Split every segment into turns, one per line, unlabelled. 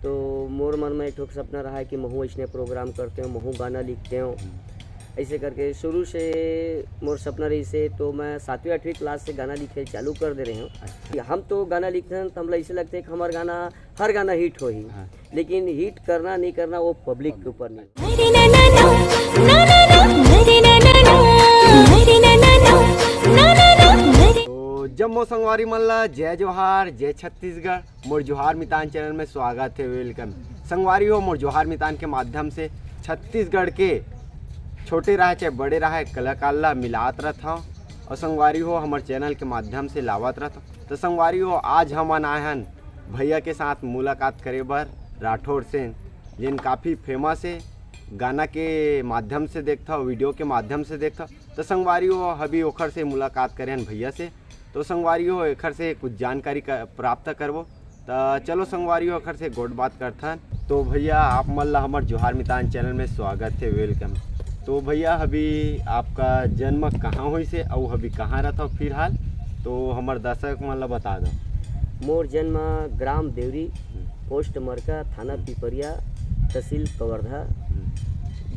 तो मोर मन में एक ठोक सपना रहा है कि महू ऐसने प्रोग्राम करते हो, महू गाना लिखते हो। ऐसे करके शुरू से मोर सपना रही से, तो मैं 7वीं 8वीं क्लास से गाना लिखे चालू कर दे रहे हूँ। हम तो गाना लिखते हैं तो हम ऐसे लगते हैं कि हमारा गाना हर गाना हिट हो ही, लेकिन हिट करना नहीं करना वो पब्लिक के ऊपर नहीं।
तो जब मो संगवारी मन ला जय जोहार, जय छत्तीसगढ़। मोर जोहार मितान चैनल में स्वागत है, वेलकम। संगवारी हो, मोर जोहार मितान के माध्यम से छत्तीसगढ़ के छोटे रहे चाहे बड़े रहे कलाकार ला मिलात रहता हूँ, और संगवारी हो हमारे चैनल के माध्यम से लावत रहता हूँ। तो संगवारी हो, आज हम आए हैं भैया के साथ मुलाकात करे बर राठौर से, जिन काफ़ी फेमस है, गाना के माध्यम से देखता हो, वीडियो के माध्यम से देखता। तो संगवारी हो अभी ओखर से मुलाकात करें भैया से, तो संगवारी हो एखर से कुछ जानकारी प्राप्त करबो। तो चलो संगवारी हो एखर से गोट बात करता। तो भैया आप मल्ला हमारे जोहार मितान चैनल में स्वागत है, वेलकम। तो भैया अभी आपका जन्म कहाँ हुई से और अभी कहाँ रहता हो फिलहाल, तो हमारे दर्शक मतलब बता दो।
मोर जन्म ग्राम देवरी, पोस्ट मरका, थाना पिपरिया, तहसील कवर्धा,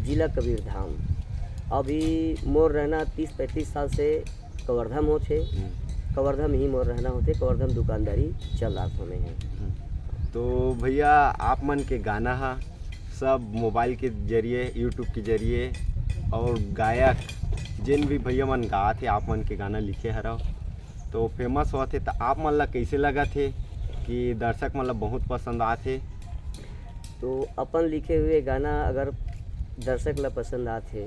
जिला कबीरधाम। अभी मोर रहना 30-35 साल से कवर्धा में होते, कवर्धा में ही मोर रहना होते, कवर्धा में दुकानदारी चल रहा हमें है।
तो भैया आप मन के गाना है सब मोबाइल के जरिए, यूट्यूब के जरिए, और गायक जिन भी भैया मन गा थे आप मन के गाना लिखे हरव, तो फेमस हुआ थे। तो आप मन ला कैसे लगा थे कि दर्शक मतलब बहुत पसंद आते?
तो अपन लिखे हुए गाना अगर दर्शक ला पसंद आते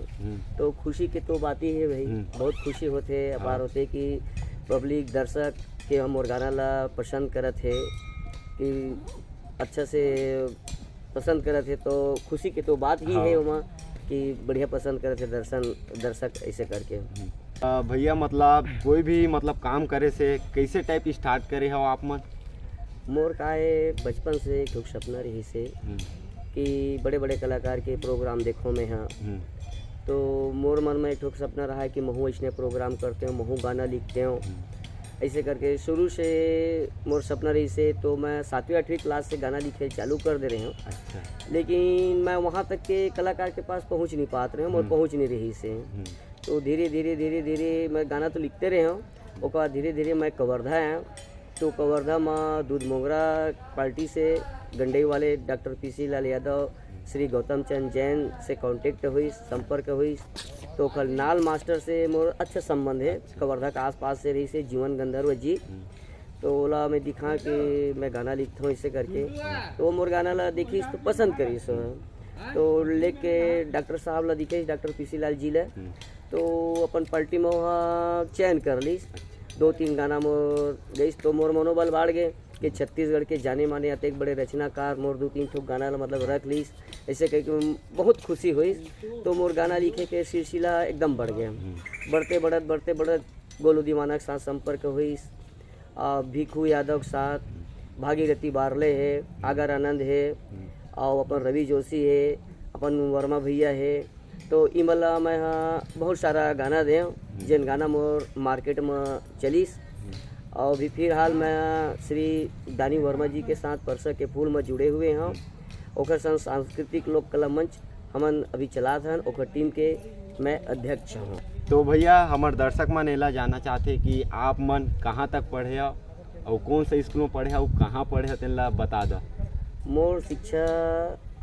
तो खुशी की तो बात ही है भाई। बहुत खुशी होते अपार होते कि पब्लिक दर्शक के हम और गाना ला पसंद करत है, कि अच्छा से पसंद करत है, तो खुशी की तो बात ही है वहाँ कि बढ़िया पसंद करत है दर्शक ऐसे करके।
भैया मतलब कोई भी मतलब काम करे से कैसे टाइप स्टार्ट करे हो आप मन?
मोर का है बचपन से एक ठोक सपना रही से कि बड़े बड़े कलाकार के प्रोग्राम देखो मैं हाँ। तो मोर मन में एक ठोक सपना रहा है कि महू ऐसने प्रोग्राम करते हो, महू गाना लिखते हो। ऐसे करके शुरू से मोर सपना रही से, तो मैं 7वीं 8वीं क्लास से गाना लिखे चालू कर दे रहे हूँ। लेकिन मैं वहाँ तक के कलाकार के पास पहुँच नहीं पाते रहे, और पहुँच नहीं रही से। तो धीरे धीरे मैं गाना तो लिखते रहे हूँ, उसके बाद धीरे धीरे मैं कवर्धा आया। तो कवर्धा में दूध मोगरा पार्टी से गंडई वाले डॉक्टर पीसी लाल यादव, श्री गौतम चंद जैन से कांटेक्ट हुई, संपर्क हुई। तो खलनाल मास्टर से मोर अच्छा संबंध है, कवर्धा के आसपास से रही से जीवन गंधर्व जी। तो ओला मैं दिखा कि मैं गाना लिखता हूँ इसे करके, तो मोर गाना ला देखी तो पसंद करी सो, तो लेके डॉक्टर साहब ला दिखे, डॉक्टर पीसी लाल जी ला। तो अपन पलटी में वहाँ चयन कर ली, 2-3 गाना मोर गई। तो मोर मनोबल बढ़ गए कि छत्तीसगढ़ के जाने माने अतेक बड़े रचनाकार मोर 2-3 ठोक गाना मतलब रख लीस, ऐसे कह के बहुत खुशी हुई। तो मोर गाना लिखे के सिलसिला एकदम बढ़ गया। बढ़ते बढ़त गोलू दीवाना के साथ संपर्क हुई, भिखू यादव के साथ, भागीरथी बारले है, आगर आनंद है, और अपन रवि जोशी है, अपन वर्मा भैया है। तो इमला मैं हाँ बहुत सारा गाना दे जिन गाना मोर मार्केट में चलीस। और भी फिलहाल मैं श्री दानी वर्मा जी के साथ परसा के फूल में जुड़े हुए हैं। ओकर संग सांस्कृतिक लोक कला मंच हमन अभी चलात हन, ओकर टीम के मैं अध्यक्ष हूँ।
तो भैया हमारे दर्शक मन एला जानना चाहते कि आप मन कहाँ तक पढ़े हो और कौन सा स्कूल में पढ़े और कहाँ पढ़े हो, तेला बता दो।
मोर शिक्षा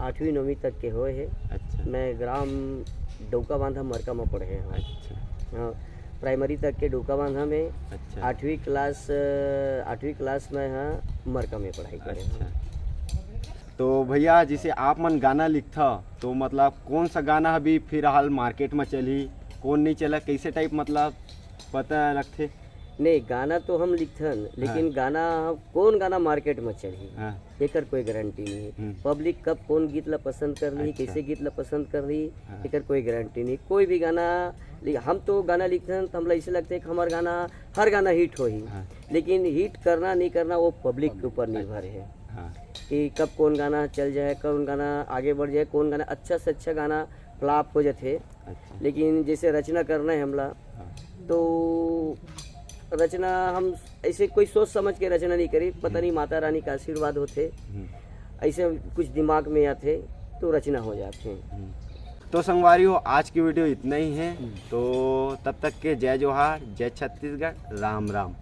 8वीं 9वीं तक के हुए है।
अच्छा।
मैं ग्राम डौका बांधा मरका में पढ़े हैं।
अच्छा।
हाँ, प्राइमरी तक के डौका बांधा में।
अच्छा।
8वीं क्लास में हाँ मरका में पढ़ाई करें।
अच्छा। तो भैया जैसे आप मन गाना लिखता तो मतलब कौन सा गाना अभी फिलहाल मार्केट में चली, कौन नहीं चला, कैसे टाइप मतलब पता रखते?
नहीं, गाना तो हम लिखथन, लेकिन गाना कौन गाना मार्केट में चढ़ी एकर कोई गारंटी नहीं है। पब्लिक कब कौन गीत ला पसंद कर रही, कैसे गीत ला पसंद कर रही, एकर कोई गारंटी नहीं। कोई भी गाना हम तो गाना लिखथन तो हमला ऐसे लगता है कि हमारा गाना हर गाना हिट हो ही, लेकिन हिट करना नहीं करना वो पब्लिक के ऊपर निर्भर है कि कब कौन गाना चल जाए, कौन गाना आगे बढ़ जाए, कौन गाना अच्छा से अच्छा गाना फ्लॉप हो जाते। लेकिन जैसे रचना करना है हमला, तो रचना हम ऐसे कोई सोच समझ के रचना नहीं करी, पता नहीं माता रानी का आशीर्वाद होते। ऐसे कुछ दिमाग में आते तो रचना हो जाते हैं।
तो संगवारियों आज की वीडियो इतना ही है। तो तब तक के जय जोहार, जय छत्तीसगढ़, राम राम।